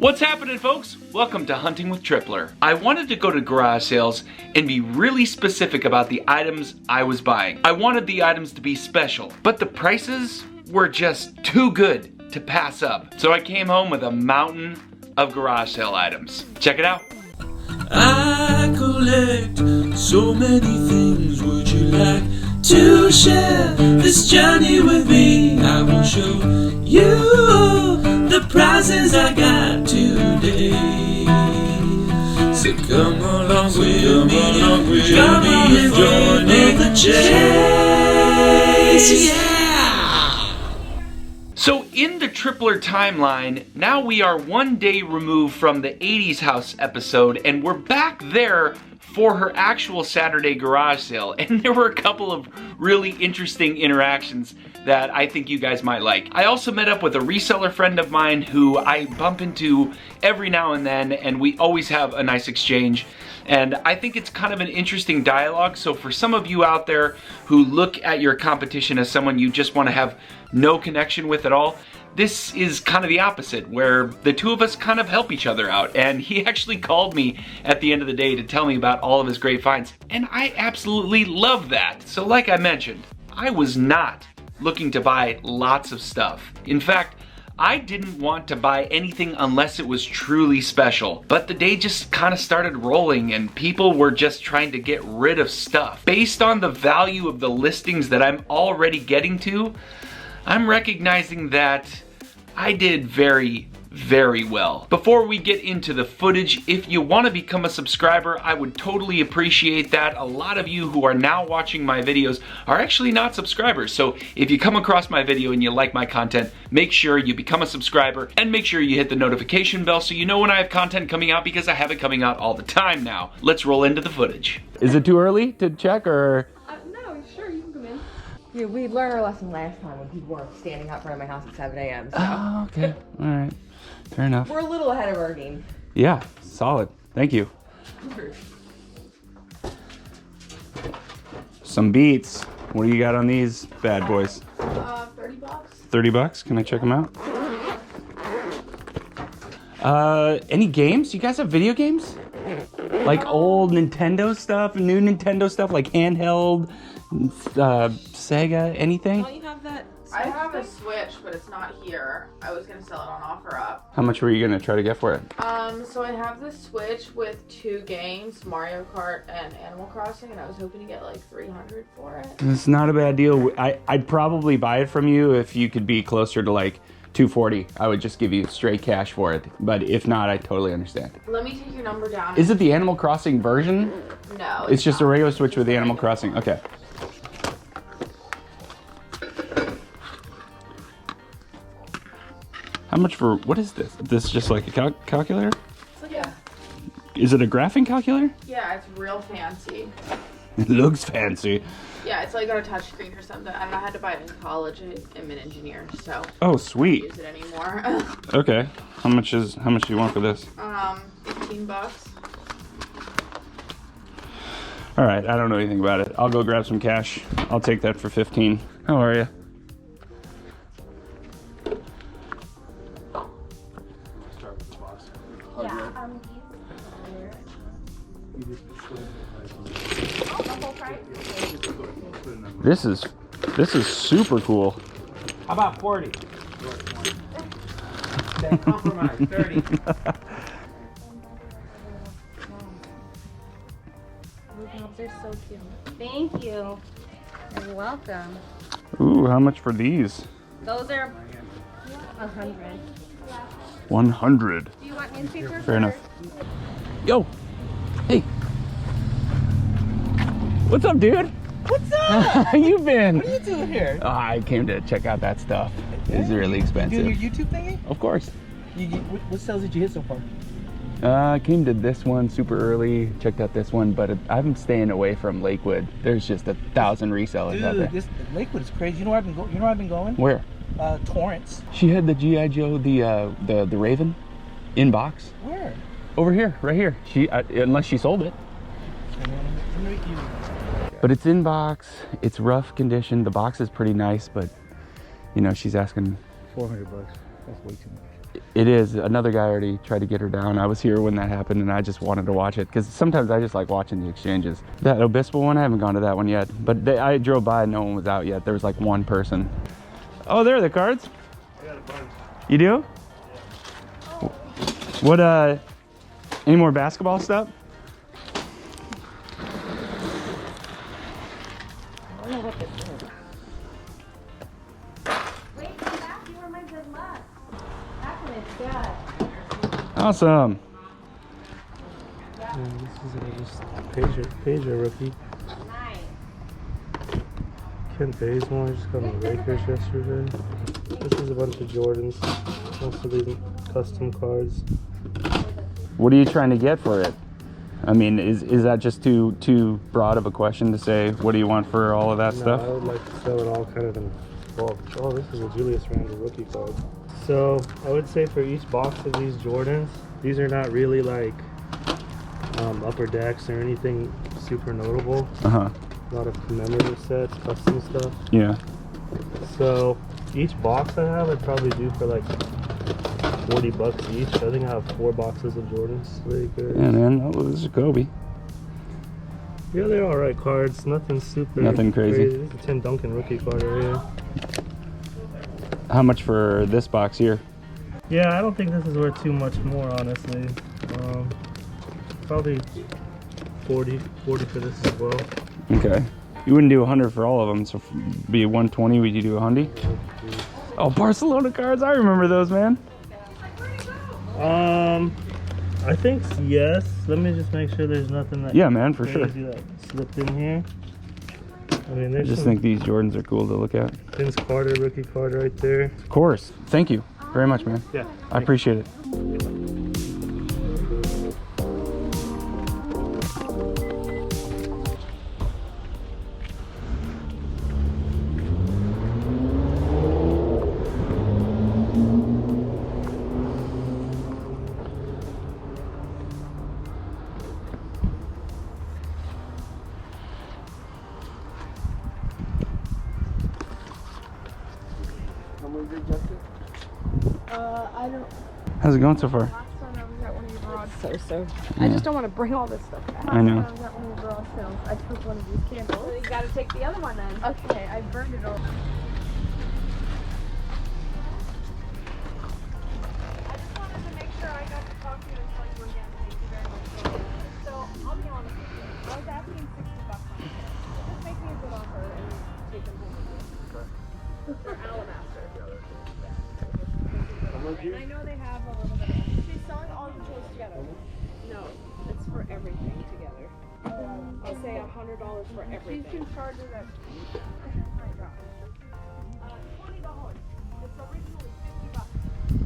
What's happening, folks? Welcome to Hunting with Tripler. I wanted to go to garage sales and be really specific about the items I was buying. I wanted the items to be special, but the prices were just too good to pass up. So I came home with a mountain of garage sale items. Check it out. I collect so many things. Would you like to share this journey with me? I will show you the prizes I got today. So come along with me, come on and join the chase. Yeah! So in the Tripler timeline, now we are one day removed from the 80s house episode, and we're back there for her actual Saturday garage sale. And there were a couple of really interesting interactions that I think you guys might like. I also met up with a reseller friend of mine who I bump into every now and then, and we always have a nice exchange. And I think it's kind of an interesting dialogue. So for some of you out there who look at your competition as someone you just want to have no connection with at all, this is kind of the opposite, where the two of us kind of help each other out. And he actually called me at the end of the day to tell me about all of his great finds. And I absolutely love that. So like I mentioned, I was not looking to buy lots of stuff. In fact, I didn't want to buy anything unless it was truly special. But the day just kind of started rolling and people were just trying to get rid of stuff. Based on the value of the listings that I'm already getting to, I'm recognizing that I did very, very well. Before we get into the footage, if you want to become a subscriber, I would totally appreciate that. A lot of you who are now watching my videos are actually not subscribers. So if you come across my video and you like my content, make sure you become a subscriber and make sure you hit the notification bell so you know when I have content coming out, because I have it coming out all the time now. Let's roll into the footage. Is it too early to check, or? No, sure, you can come in. Yeah, we learned our lesson last time when people were standing out front of my house at 7 a.m. So Oh, okay. All right. Fair enough. we're a little ahead of our game. Yeah, solid. Thank you. Some beats. What do you got on these bad boys? 30 bucks. 30 bucks? Can I check them out? Any games? You guys have video games? Like old Nintendo stuff, new Nintendo stuff, like handheld, Sega, anything? Don't you have that? I have a Switch, but it's not here. I was gonna sell it on OfferUp. How much were you gonna try to get for it? So I have the Switch with 2 games, Mario Kart and Animal Crossing, and I was hoping to get like 300 for it. It's not a bad deal. I'd probably buy it from you if you could be closer to like 240. I would just give you straight cash for it. But if not, I totally understand. Let me take your number down. Is it the Animal Crossing version? No. It's just a not. regular Switch with the Animal Crossing. Okay. How much for, what is this? This is just like a calculator? Yeah. Is it a graphing calculator? Yeah, it's real fancy. It looks fancy. Yeah, it's like got a touch screen or something. I had to buy it in college. I'm an engineer, so Oh, I sweet. don't use it anymore. Okay. How much do you want for this? 15 bucks. All right, I don't know anything about it. I'll go grab some cash. I'll take that for 15. How are you? This is super cool. How about 40? Then compromise, 30. They're so cute. Thank you. You're welcome. Ooh, how much for these? Those are 100. 100. Do you want newspapers? Fair enough. Yo, hey. What's up, dude? What's up? How you been? What are you doing here? Oh, I came to check out that stuff. It's really You expensive. doing your YouTube thingy? Of course. What sales did you hit so far? I came to this one super early, checked out this one, but I'm staying away from Lakewood. There's just 1,000 resellers out there. Dude, this Lakewood is crazy. You know where I've been going? Where? Torrance. She had the G.I. Joe, the Raven, in box. Where? Over here, right here. Unless she sold it. But it's in box. It's rough condition. The box is pretty nice, but you know, she's asking 400 bucks. That's way too much. It is. Another guy already tried to get her down. I was here when that happened, and I just wanted to watch it because sometimes I just like watching the exchanges. That Obispo one, I haven't gone to that one yet, but I drove by and no one was out yet. There was like one person. Oh, there are the cards. I got a bunch. You do? Yeah. What? Any more basketball stuff? I don't know what this is. Wait, come back. You were my good luck. Back when it's good. Awesome. Yeah, this is just Pager rookie. Nice. Kent Bazemore just got on the Lakers yesterday. This is a bunch of Jordans. Most of these custom cards. What are you trying to get for it? I mean, is that just too broad of a question to say? What do you want for all of that No, stuff? I would like to sell it all kind of in bulk. Oh, this is a Julius Randle rookie card. So I would say for each box of these Jordans, these are not really like upper decks or anything super notable. Uh-huh. A lot of commemorative sets, custom stuff. Yeah. So each box I have, I'd probably do for like $40 each. I think I have 4 boxes of Jordans. Very good. Yeah, man. Oh, this is Kobe. Yeah, they're alright cards. Nothing super. Nothing crazy. This is a Tim Duncan rookie card right here. How much for this box here? Yeah, I don't think this is worth too much more, honestly. Probably 40 for this as well. Okay. You wouldn't do 100 for all of them, so be 120. Would you do 100? Oh, Barcelona cards. I remember those, man. I think yes. Let me just make sure there's nothing that. Yeah, man, for sure. crazy that slipped in here. I mean, I there's just some think these Jordans are cool to look at. Vince Carter rookie card right there. Of course. Thank you very much, man. Yeah. I appreciate it. I don't. How's it going so far? Last time I was at one of your garage sales, so Yeah. I just don't want to bring all this stuff back. I know. Last time I was at one of your garage sales, I took one of these candles. So you got to take the other one then. Okay, I burned it all. I just wanted to make sure I got to talk to you and tell you again. Thank you very much. So I'll be honest with you. I was asking $60 on it. Just make me a good offer and take them home with you. They're alabaster. And I know they have a little bit of. She's selling all the tools together. No, it's for everything together. I'll say $100 for everything. She's can charge it at $20. It's originally $50.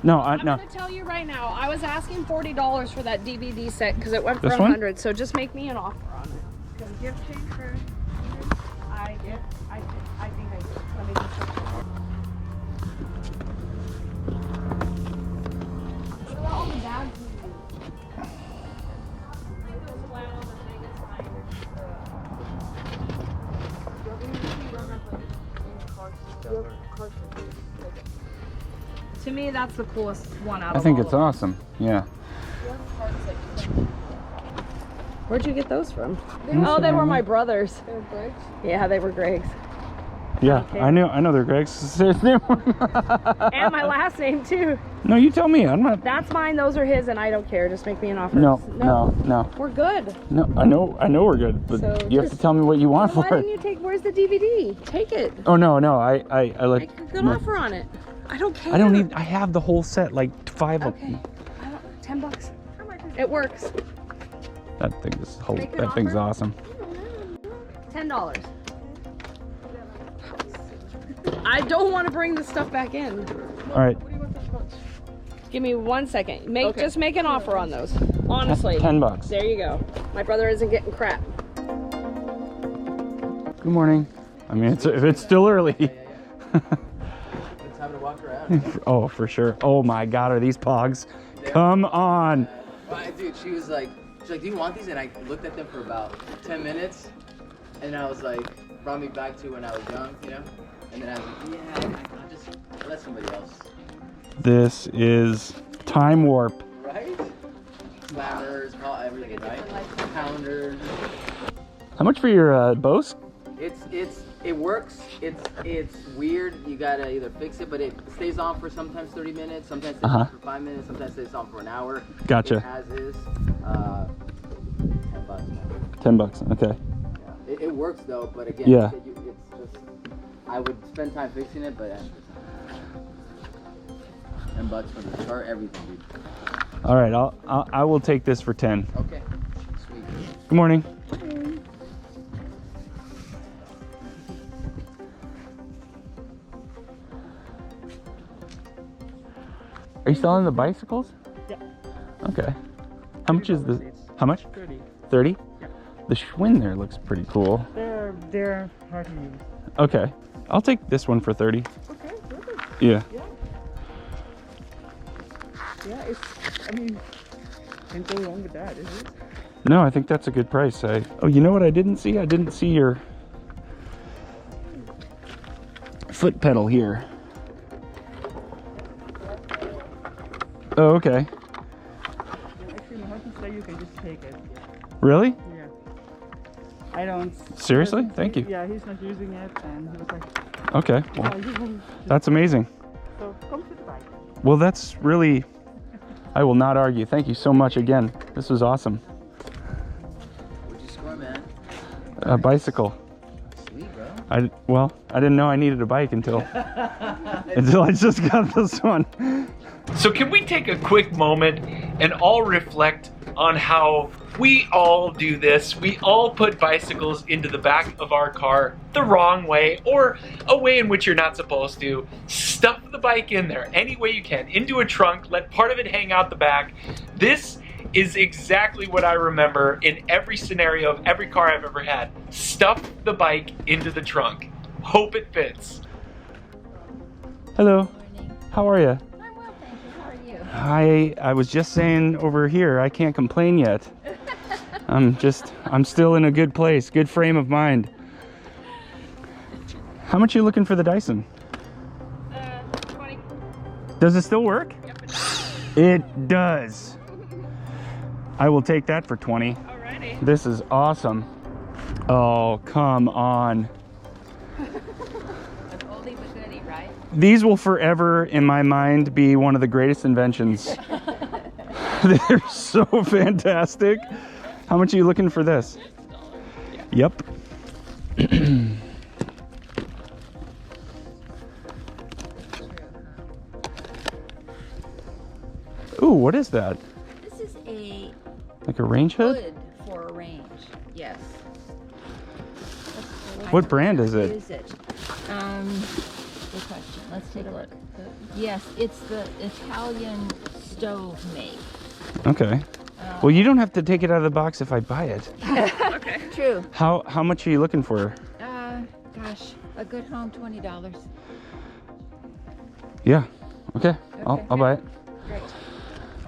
No, I'm no. gonna tell you right now. I was asking $40 for that DVD set because it went for This one? $100. So just make me an offer on it. Can you give change for? I think I do. Let me just check. All the bags we use. Those flat on the thing is fine. To me, that's the coolest one out I of think all it's of them. awesome. Yeah. Where'd you get those from? Oh, they were my brothers. They were Greg's? Yeah, they were Greg's. Yeah, Okay. I know they're Greg's. And my last name too. No, you tell me. I'm not. That's mine, those are his, and I don't care. Just make me an offer. No. We're good. No, I know we're good, but So you have to just- tell me what you want Why for didn't it. you take, where's the DVD? Take it. Oh no, I like. Make a good offer on it. I don't care. I don't need. I have the whole set, like 5 of Okay. them. I don't, $10. It works. That thing is Make an that thing's offer? awesome. $10. I don't want to bring the stuff back in. All right, Give me 1 second. Just make an offer on those. Honestly. $10. There you go. My brother isn't getting crap. Good morning. I mean, it's still early. It's time to walk around. Oh, for sure. Oh my God, are these pogs? Come on. Dude, she's like, do you want these? And I looked at them for about 10 minutes, and I was like, brought me back to when I was young, you know? And then I was like, yeah, I'll just let somebody else. This is time warp. Right? Slammers, all everything, right? Pounders. How much for your Bose? It works. It's weird. You gotta either fix it, but it stays on for sometimes 30 minutes, sometimes stays on for 5 minutes, sometimes stays on for an hour. Gotcha. It as is. $10. $10, okay. Yeah. It works though, but again, Yeah. it's just I would spend time fixing it, but $10 for the chart, everything, dude. All right, I will take this for 10. Okay. Sweet. Good morning. Are you selling the bicycles? Yeah. Okay. How much is this? How much? 30. 30? Yeah. The Schwinn there looks pretty cool. They're hard to use. Okay. I'll take this one for 30. Okay, perfect. Yeah. Yeah, I mean, can't go wrong with that, is it? No, I think that's a good price. Oh, you know what I didn't see? I didn't see your foot pedal here. Oh, okay. Actually, my husband said you can just take it. Really? Yeah. I don't. Seriously? Thank you. Yeah, he's not using it, and he was like, Okay. Well, that's amazing. so come to the bike. Well, that's really, I will not argue. Thank you so much again. This was awesome. What'd you score, man? A bicycle. Sweet, bro. I didn't know I needed a bike until I just got this one. So can we take a quick moment and all reflect on how we all do this? We all put bicycles into the back of our car the wrong way, or a way in which you're not supposed to. Stuff the bike in there any way you can, into a trunk, let part of it hang out the back. This is exactly what I remember in every scenario of every car I've ever had. Stuff the bike into the trunk. Hope it fits. Hello. How are you? I'm well, thank you. How are you? I was just saying over here, I can't complain yet. I'm still in a good place, good frame of mind. How much are you looking for the Dyson? 20. Does it still work? Yep, It does. I will take that for 20. alrighty. This is awesome. Oh, come on. An oldie but goodie, right? These will forever, in my mind, be one of the greatest inventions. They're so fantastic. How much are you looking for this? Yep. Ooh, what is that? This is a Like a range hood? hood for a range. Yes. What brand is it? Is it? Good question. Let's take a look. Yes, it's the Italian stove make. Okay. Well, you don't have to take it out of the box if I buy it. Okay. True. How much are you looking for? Gosh, a good home, $20. Yeah. Okay. I'll buy it. Great.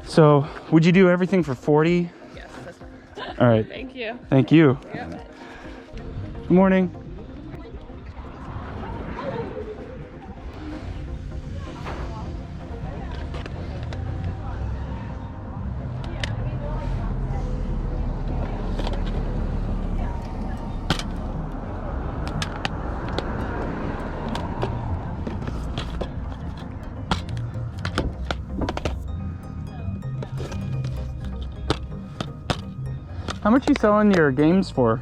So, would you do everything for 40? Yes, that's fine. All right. Thank you. Thank you. Yep. Good morning. How much you selling your games for?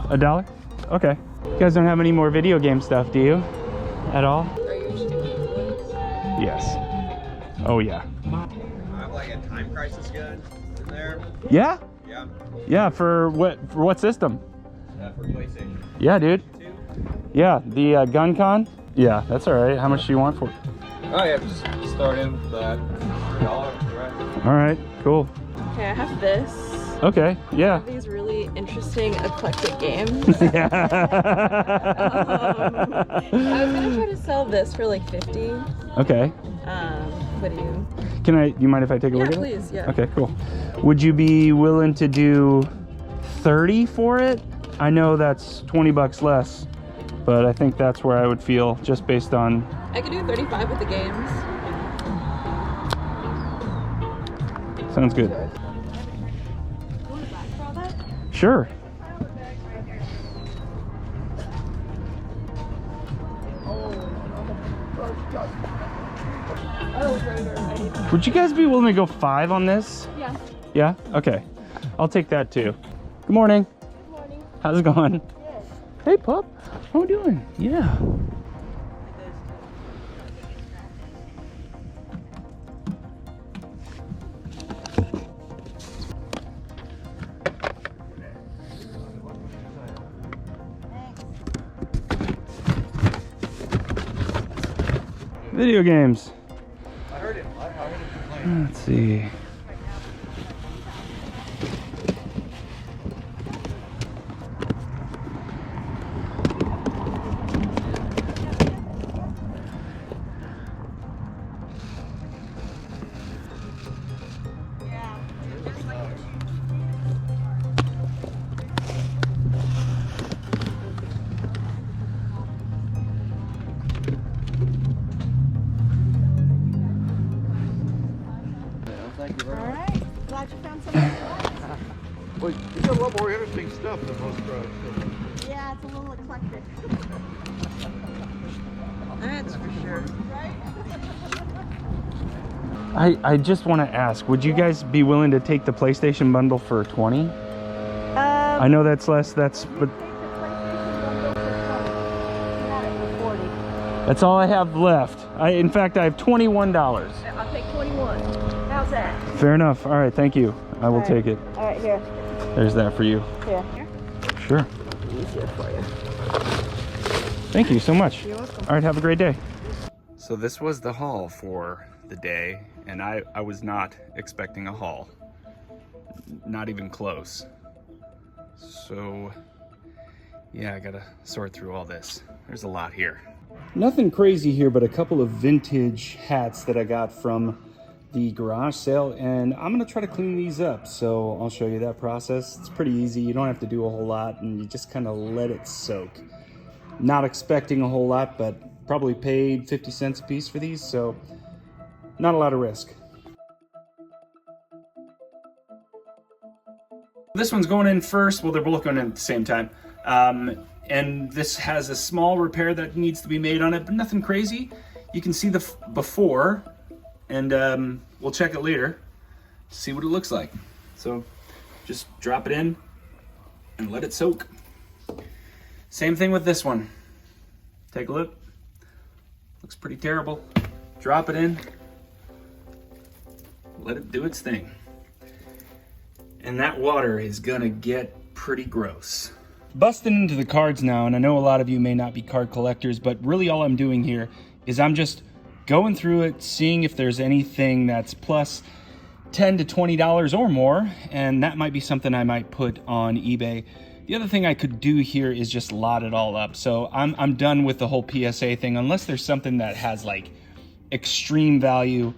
$1? Okay. You guys don't have any more video game stuff, do you? At all? Yes. Oh yeah. I have like a Time Crisis gun in there. Yeah? Yeah. Yeah, for what system? For PlayStation Yeah, dude. 2. Yeah, the Gun Con? Yeah, that's alright. How much do you want for it? Oh yeah, just start in with that. $1, right? Alright, cool. Okay, I have this. Okay, yeah. These really interesting eclectic games. Yeah. I was gonna try to sell this for like 50. Okay. What do you? Do you mind if I take a Yeah, look at it? please. Yeah. Okay, cool. Would you be willing to do 30 for it? I know that's 20 bucks less, but I think that's where I would feel just based on. I could do 35 with the games. Sounds good. Sure. Would you guys be willing to go 5 on this? Yeah. Yeah? Okay. I'll take that too. Good morning. Good morning. How's it going? Good. Hey, pup. How we doing? Yeah. Video games. I heard him. I heard him complain. Let's see. Alright. Glad you found something you like. Well, you got a lot more interesting stuff than most trucks. Yeah, it's a little eclectic. That's for sure. Right? I just want to ask, would you guys be willing to take the PlayStation bundle for 20? I know that's less, but that's all I have left. In fact, I have $21. I'll take 21. How's that? Fair enough. All right, thank you. I will take it. Alright, here. There's that for you. Here. Sure. Easier for you. Thank you so much. You're welcome. All right, have a great day. So this was the haul for the day, and I was not expecting a haul. Not even close. So, yeah, I gotta sort through all this. There's a lot here. Nothing crazy here, but a couple of vintage hats that I got from the garage sale, and I'm gonna try to clean these up. So I'll show you that process. It's pretty easy. You don't have to do a whole lot, and you just kind of let it soak. Not expecting a whole lot, but probably paid 50 cents a piece for these, so not a lot of risk. This one's going in first. Well, they're both going in at the same time. And this has a small repair that needs to be made on it, but nothing crazy. You can see the before, and we'll check it later to see what it looks like. So just drop it in and let it soak. Same thing with this one. Take a look. Looks pretty terrible. Drop it in. Let it do its thing. And that water is gonna get pretty gross. Busting into the cards now, and I know a lot of you may not be card collectors, but really all I'm doing here is I'm just going through it, seeing if there's anything that's plus $10 to $20 or more, and that might be something I might put on eBay. The other thing I could do here is just lot it all up. So I'm done with the whole PSA thing, unless there's something that has like extreme value.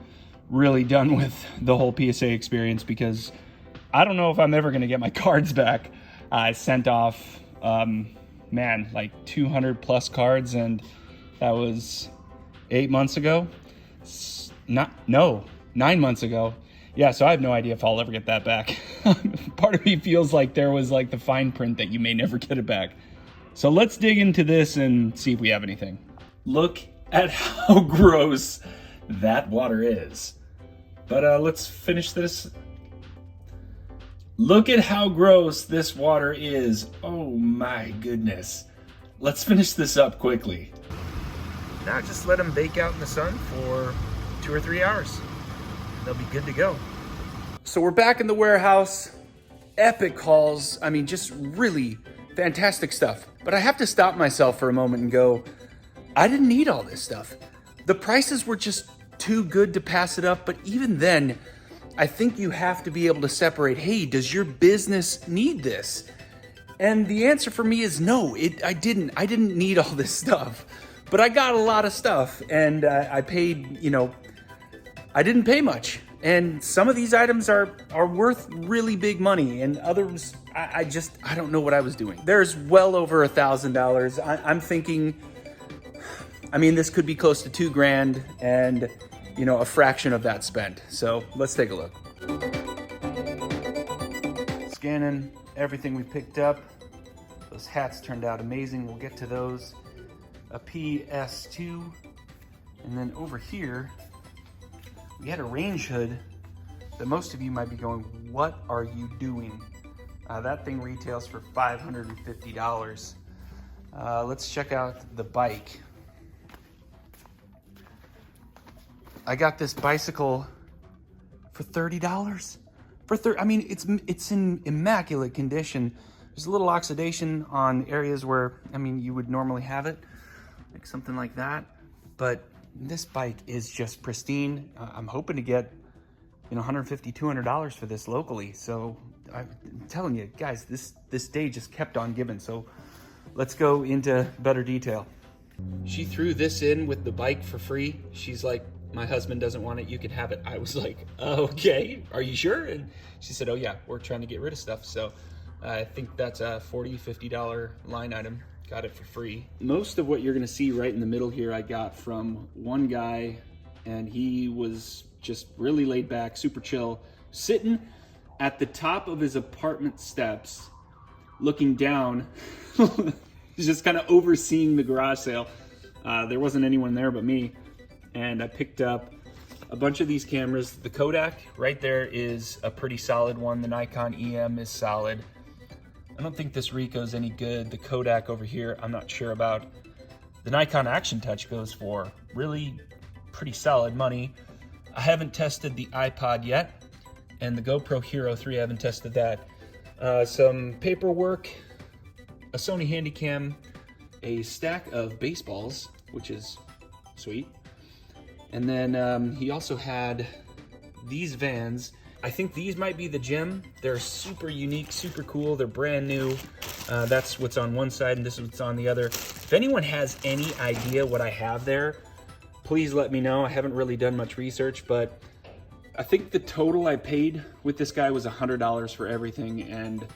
Really done with the whole PSA experience, because I don't know if I'm ever gonna get my cards back. I sent off, man, like 200 plus cards, and that was 8 months ago. 9 months ago. Yeah, so I have no idea if I'll ever get that back. Part of me feels like there was like the fine print that you may never get it back. So let's dig into this and see if we have anything. Look at how gross that water is. But let's finish this. Look at how gross this water is. Oh my goodness. Let's finish this up quickly. Now just let them bake out in the sun for 2 or 3 hours. They'll be good to go. So we're back in the warehouse. Epic hauls. I mean, just really fantastic stuff. But I have to stop myself for a moment and go, I didn't need all this stuff. The prices were just too good to pass it up. But even then, I think you have to be able to separate, hey, does your business need this? And the answer for me is no, I didn't need all this stuff. But I got a lot of stuff, and I paid, I didn't pay much. And some of these items are worth really big money, and others, I don't know what I was doing. There's well over $1,000. I'm thinking, this could be close to $2,000, and a fraction of that spent. So let's take a look. scanning everything we picked up. Those hats turned out amazing. We'll get to those. A PS2. And then over here, we had a range hood that most of you might be going, what are you doing? That thing retails for $550. Let's check out the bike. I got this bicycle for $30. I mean, it's in immaculate condition. There's a little oxidation on areas where, I mean, you would normally have it, like something like that. But this bike is just pristine. I'm hoping to get, $150, $200 for this locally. So I'm telling you guys, this day just kept on giving. So let's go into better detail. She threw this in with the bike for free. She's like, my husband doesn't want it, you can have it. I was like, okay, are you sure? And she said, oh yeah, we're trying to get rid of stuff. So I think that's a $40, $50 line item. Got it for free. Most of what you're gonna see right in the middle here, I got from one guy, and he was just really laid back, super chill, sitting at the top of his apartment steps, looking down, just kind of overseeing the garage sale. There wasn't anyone there but me. And I picked up a bunch of these cameras. The Kodak right there is a pretty solid one. The Nikon EM is solid. I don't think this Ricoh's any good. The Kodak over here, I'm not sure about. The Nikon Action Touch goes for really pretty solid money. I haven't tested the iPod yet, and the GoPro Hero 3, I haven't tested that. Some paperwork, a Sony Handycam, a stack of baseballs, which is sweet. And then he also had these Vans. I think these might be the Gym. They're super unique, super cool. They're brand new. That's what's on one side and this is what's on the other. If anyone has any idea what I have there, please let me know. I haven't really done much research, but I think the total I paid with this guy was $100 for everything, and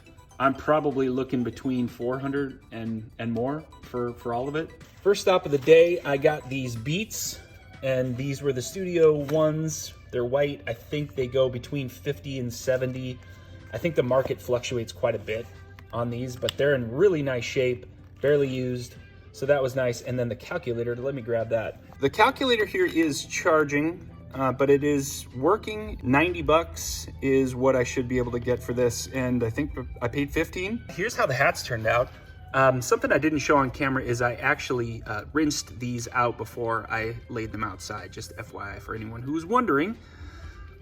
I'm probably looking between $400 and more for all of it. First stop of the day, I got these Beats, and these were the Studio ones. They're white. I think they go between 50 and 70. I think the market fluctuates quite a bit on these, but they're in really nice shape, barely used. So that was nice. And then the calculator, let me grab that. The calculator here is charging, but it is working. 90 bucks is what I should be able to get for this. And I think I paid 15. Here's how the hats turned out. Something I didn't show on camera is I actually rinsed these out before I laid them outside, just FYI for anyone who was wondering.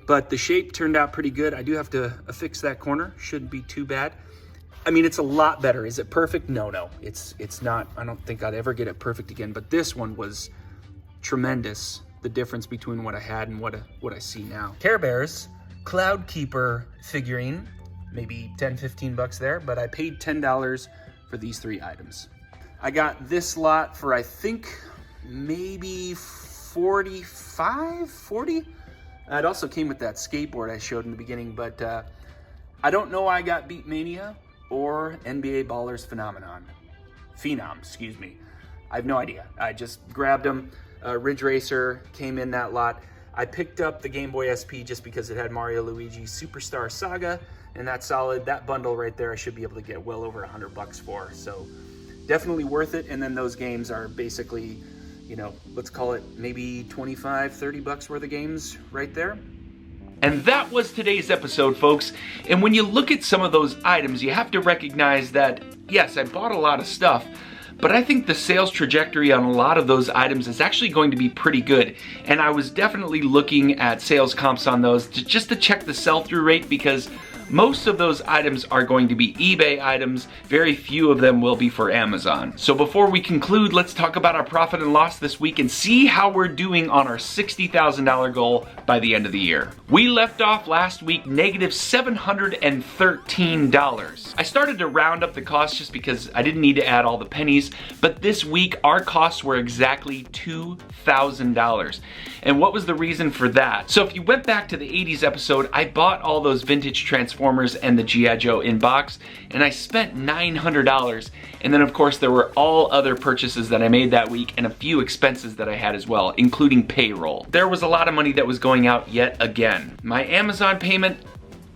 But the shape turned out pretty good. I do have to affix that corner, shouldn't be too bad. I mean, it's a lot better. Is it perfect? No, it's not. I don't think I'd ever get it perfect again, but this one was tremendous, the difference between what I had and what I see now. Care Bears Cloud Keeper figurine, maybe 10, 15 bucks there, but I paid $10 for these 3 items. I got this lot for, I think, maybe 45, 40? It also came with that skateboard I showed in the beginning, but I don't know I got Beat Mania or NBA Ballers Phenom, excuse me. I have no idea. I just grabbed them. Ridge Racer came in that lot. I picked up the Game Boy SP just because it had Mario Luigi Superstar Saga, and that's solid. That bundle right there I should be able to get well over 100 bucks for, so definitely worth it. And then those games are basically, let's call it maybe 25, 30 bucks worth of games right there. And that was today's episode, folks. And when you look at some of those items, you have to recognize that, yes, I bought a lot of stuff, but I think the sales trajectory on a lot of those items is actually going to be pretty good. And I was definitely looking at sales comps on those just to check the sell-through rate, because most of those items are going to be eBay items. Very few of them will be for Amazon. So before we conclude, let's talk about our profit and loss this week and see how we're doing on our $60,000 goal by the end of the year. We left off last week negative $713. I started to round up the costs just because I didn't need to add all the pennies, but this week our costs were exactly $2,000. And what was the reason for that? So if you went back to the 80s episode, I bought all those vintage Transformers and the G.I. Joe in box, and I spent $900. And then of course there were all other purchases that I made that week and a few expenses that I had as well, including payroll. There was a lot of money that was going out yet again. My Amazon payment,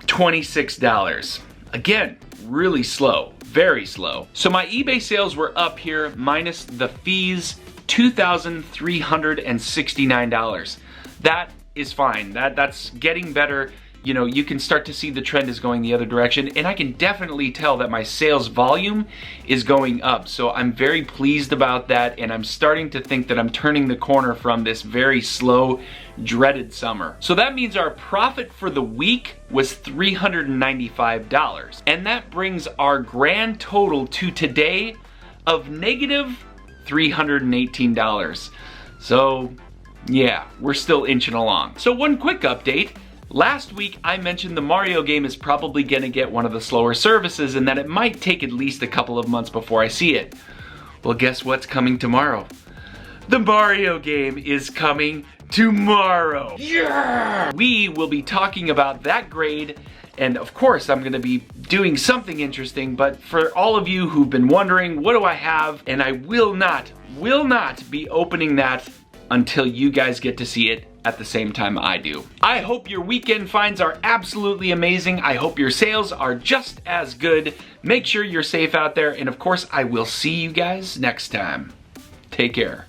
$26. Again, really slow, very slow. So my eBay sales were up here, minus the fees, $2,369. That is fine. That's getting better. You know, you can start to see the trend is going the other direction, and I can definitely tell that my sales volume is going up. So I'm very pleased about that, and I'm starting to think that I'm turning the corner from this very slow, dreaded summer. So that means our profit for the week was $395, and that brings our grand total to today of negative $318. So yeah, we're still inching along. So one quick update. Last week, I mentioned the Mario game is probably gonna get one of the slower services and that it might take at least a couple of months before I see it. Well, guess what's coming tomorrow? The Mario game is coming tomorrow. Yeah! We will be talking about that grade, and of course, I'm gonna be doing something interesting, but for all of you who've been wondering, what do I have? And I will not be opening that until you guys get to see it at the same time I do. I hope your weekend finds are absolutely amazing. I hope your sales are just as good. Make sure you're safe out there, and of course, I will see you guys next time. Take care.